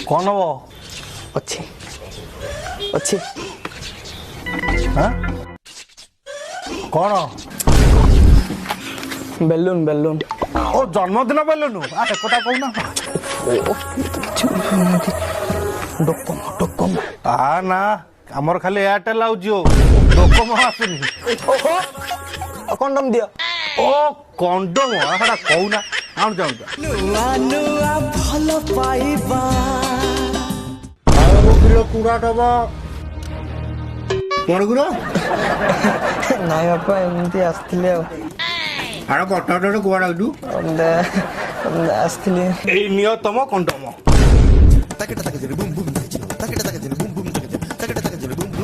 कौन हब अच्छी अच्छी हाँ कौन बेलून बेलून ओ जन्मदिन पेलुनु आ एकटा कहना डोकम डोकम आ ना आमर खाली एयरटेल आउ जियो डोकोमो आसुनी ओहो कंडम दियो ओ कंडोम एटा कहना आउन जाउन नुआ नुआ भलो पाइबा आउ किलो कुड़ा दबा कोन गुरो नाइ बापा एमती आस्थिले आरो कटडे कुड़ा दु आस्थिले ए नियो तम कंडोम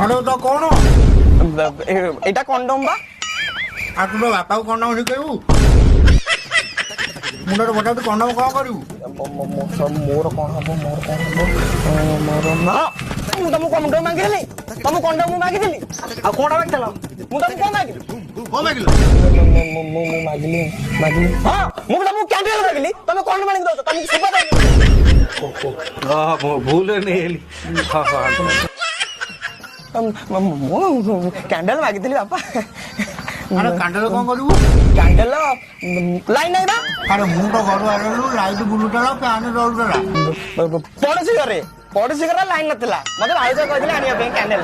अरे तो कौन एटा कंडम बा आ तू बापा को कंडम शिखेबू मुंडर बटा तू कंडम कौन करू मोर कौन हबो मोर ना मु तुम कंडम मांगी देली तुम कंडम मांगी देली आ कोडा मांगतला मु तुम को मांगी को मांगिल मु मांगली हां मु तुम कैंडल मांगली तुम कंडम मांगी दो तुम सुबह दे हां भूल नहीं हां हां कैंडल मांगी देली बापा अरे कैंडल कौन करू कैंडल लाइन नहीं बा अरे मु तो घर आलू लाइट बुलुटला फैन रोलला पड़ोसी घरे लाइन नथिला मते भाई तो कहले आनिया पे कैंडल